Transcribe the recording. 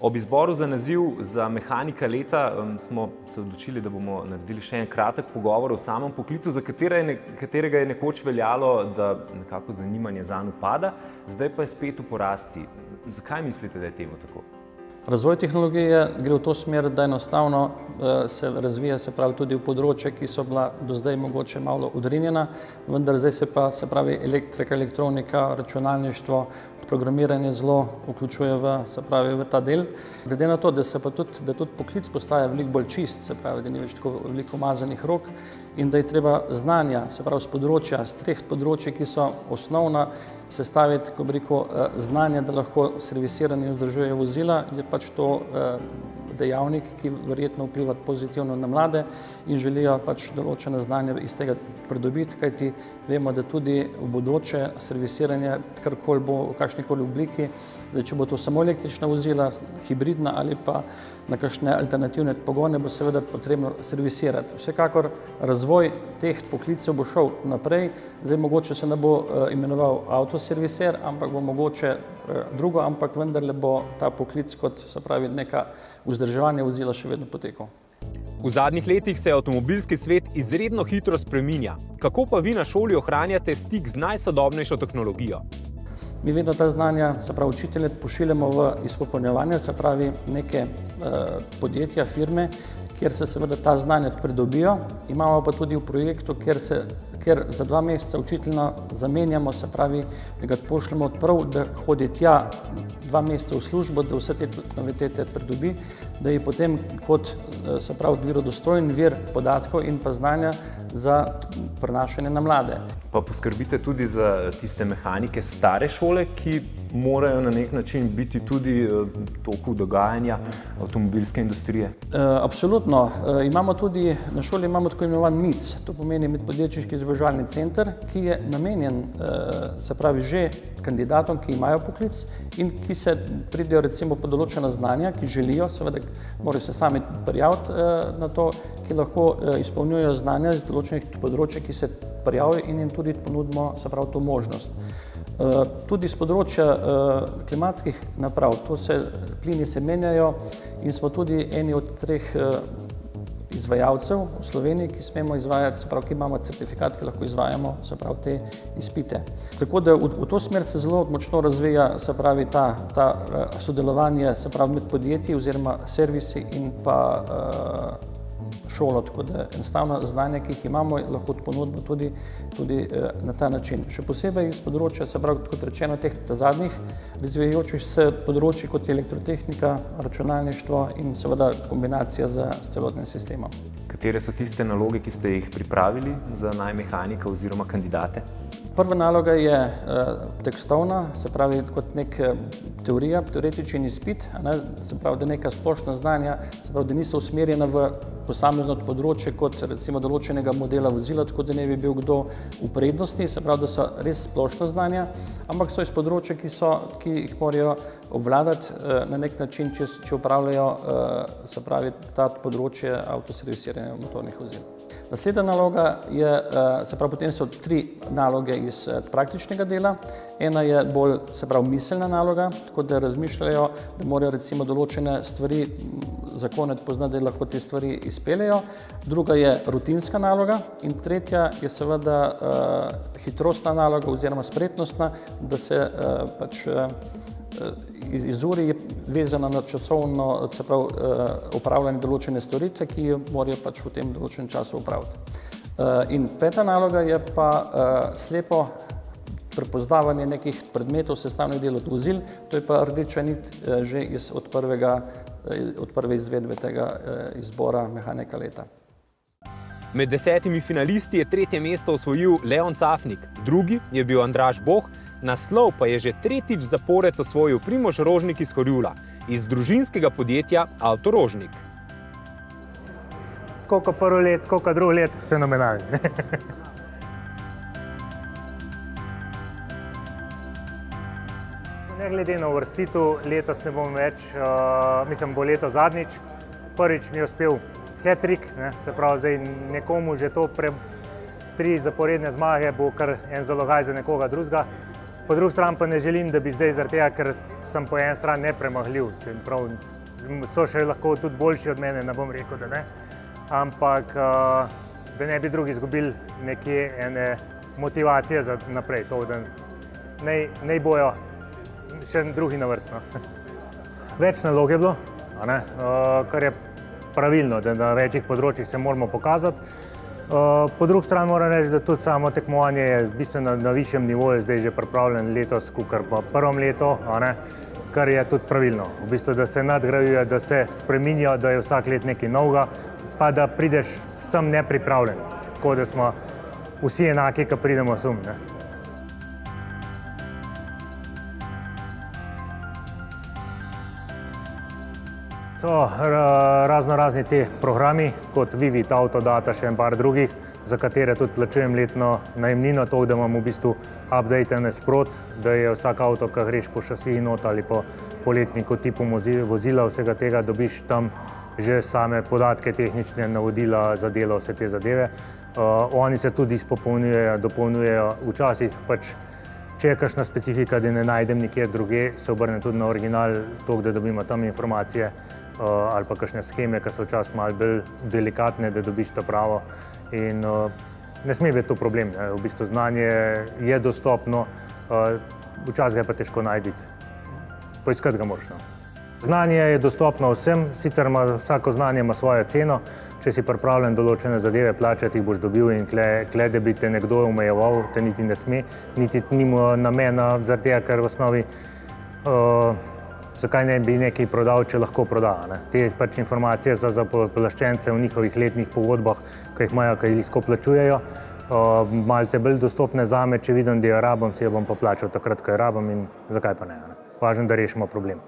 Ob izboru za naziv za mehanika leta smo se odločili, da bomo naredili še en kratek pogovor o samem poklicu, za katerega je nekoč veljalo, da nekako zanimanje zanj upada, zdaj pa je spet v porasti. Zakaj mislite, da je temu tako? Razvoj tehnologije gre v to smer, da enostavno se razvija, se pravi, tudi v področje, ki so bila do zdaj mogoče malo odrinjena, vendar zdaj se pa, se pravi, elektrika, elektronika, računalništvo, programiranje zelo vključuje v ta del. Glede na to, da tudi poklic postaja veliko bolj čist, se pravi, da ni več tako veliko umazanih rok in da je treba znanja, se pravi, z področja, z treh področji, ki so osnovna, sestaviti, ko bi rekel, znanje, da lahko servisiranje in vzdržuje vozila, je pač to dejavnik, ki verjetno vpliva pozitivno na mlade in želijo pač določene znanja iz tega pridobiti, kajti vemo, da tudi v bodoče servisiranje, karkoli bo v kakšnikoli obliki, da če bo to samo električna vozila, hibridna ali pa na kakšne alternativne pogone, bo seveda potrebno servisirati. Vsekakor razvoj teh poklicev bo šel naprej, zdaj mogoče se ne bo imenoval avtoserviser, ampak bo mogoče drugo, ampak vendarle bo ta poklic kot, se pravi, neka vzdrževanje vozila še vedno potekal. V zadnjih letih se avtomobilski svet izredno hitro spreminja. Kako pa vi na šoli ohranjate stik z najsodobnejšo tehnologijo? Mi vedno ta znanja, se pravi učitelje, pošiljamo v izpopolnjevanje, se pravi neke podjetja, firme, kjer se seveda ta znanja pridobijo. Imamo pa tudi v projektu, kjer za 2 meseca učitelja zamenjamo, se pravi, da ga pošljemo prav, da hodi tja 2 meseca v službo, da vse te novitete pridobi, da je potem kot, se pravi, verodostojen vir podatkov in pa znanja za prenašanje na mlade. Pa poskrbite tudi za tiste mehanike stare šole, ki morajo na nek način biti tudi toku dogajanja avtomobilske industrije? Absolutno. Na šoli imamo tako imenovan MIC, to pomeni Medpodjetniški izobraževalni center, ki je namenjen, se pravi, že kandidatom, ki imajo poklic in ki se pridejo recimo po določena znanja, ki želijo, seveda morajo se sami prijaviti na to, ki lahko izpolnjujejo znanja iz določenih področij, ki se prijavijo in jim tudi ponudimo, se pravi, to možnost. Tudi z področja klimatskih naprav, plini se menjajo in smo tudi eni od 3 izvajalcev v Sloveniji, ki smemo izvajati, se pravi, ki imamo certifikat, ki lahko izvajamo, se pravi, te izpite. Tako da v to smer se zelo močno razvija, se pravi, ta sodelovanje, se pravi, med podjetji oziroma servisi in pa šolo, tako da enostavno znanje, ki jih imamo, lahko ponudimo tudi na ta način. Še posebej iz področja, se pravi, kot rečeno, teh zadnjih razvijajočih se področji, kot je elektrotehnika, računalništvo in seveda kombinacija z celotnim sistemom. Katere so tiste naloge, ki ste jih pripravili za najmehanika oziroma kandidate? Prva naloga je tekstovna, se pravi kot nek teoretičen izpit, se pravi, da neka splošna znanja, se pravi, da niso usmerjena v posamezno področje kot recimo določenega modela vozila, tako da ne bi bil kdo v prednosti, se pravi, da so res splošna znanja, ampak so iz področja, ki jih morajo obvladati na nek način, če upravljajo, se pravi, ta področje avtoservisiranja motornih vozil. Naslednja naloga je, se pravi, potem so 3 naloge iz praktičnega dela. Ena je bolj, se pravi, miselna naloga, tako da razmišljajo, da morajo recimo določene stvari, zakone poznati, da lahko te stvari izpeljejo. Druga je rutinska naloga in tretja je seveda hitrostna naloga oziroma spretnostna, da se pač iz uri je vezana na časovno, se pravi, upravljanje določene storitve, ki jo morajo pač v tem določenem času upraviti. In 5. naloga je pa slepo prepoznavanje nekih predmetov, sestavnih delov vozil, to je pa rdeča nit že od prve izvedbe tega izbora mehanika leta. Med 10 finalisti je 3. mesto osvojil Leon Cafnik, drugi je bil Andraž Boh, naslov pa je že 3. zapored osvojil Primož Rožnik iz Horjula, iz družinskega podjetja Avto Rožnik. Koliko prvo let, koliko drugo let, fenomenalno. Ne glede na uvrstitev, letos ne bom več, mislim, bo leto zadnjič. Prvič mi je uspel hat-trick, se pravi, zdaj nekomu že to 3 zaporedne zmage bo kar en zalogaj za nekoga drugega. Po drugi strani pa ne želim, da bi zdaj zaradi tega, ker sem po eni strani nepremagljiv, čeprav so še lahko tudi boljši od mene, ne bom rekel, da ne, ampak da ne bi drugi izgubili nekje ene motivacije za naprej, to, da naj bojo še drugi na vrst. Več nalog je bilo, kar je pravilno, da na večjih področjih se moramo pokazati. Po drugi strani moram reči, da tudi samo tekmovanje je bistveno na višjem nivoju zdaj že pripravljen letos, kakor pa prvem letu, kar je tudi pravilno. V bistvu, da se nadgrajuje, da se spreminja, da je vsak let nekaj novega, pa da prideš sem nepripravljen, tako da smo vsi enaki, ko pridemo sem. So razno razni ti programi, kot Vivit, Autodata, še en par drugih, za katere tudi plačujem letno najemnino, to, da imam v bistvu updatene sprot, da je vsak avto, ki greš po šasiji not ali po letniku tipu vozila, vsega tega dobiš tam že same podatke, tehnične navodila za delo, vse te zadeve. Oni se tudi izpopolnjujejo, dopolnjujejo, včasih pač, če je kakšna specifika, da ne najdem nikjer druge, se obrnem tudi na original, toliko, da dobimo tam informacije, ali pa kakšne sheme, ki so včasih malo bolj delikatne, da dobiš to pravo. In ne sme biti to problem. V bistvu znanje je dostopno, včasih ga je pa težko najti. Poiskati ga moraš. Znanje je dostopno vsem, sicer vsako znanje ima svojo ceno. Če si pripravljen določene zadeve plačati, jih boš dobil in tle, da bi te nekdo omejeval, te niti ne sme, niti nima namena, zaradi tega, ker v osnovi zakaj ne bi nekaj prodal, če lahko proda. Te pač informacije za pooblaščence v njihovih letnih pogodbah, ki jih imajo, ki jih lahko plačujejo, malce bolj dostopne zame, če vidim, da jo rabim, si jo bom pa plačal takrat, ko jo rabim in zakaj pa ne. Važno, da rešimo problem.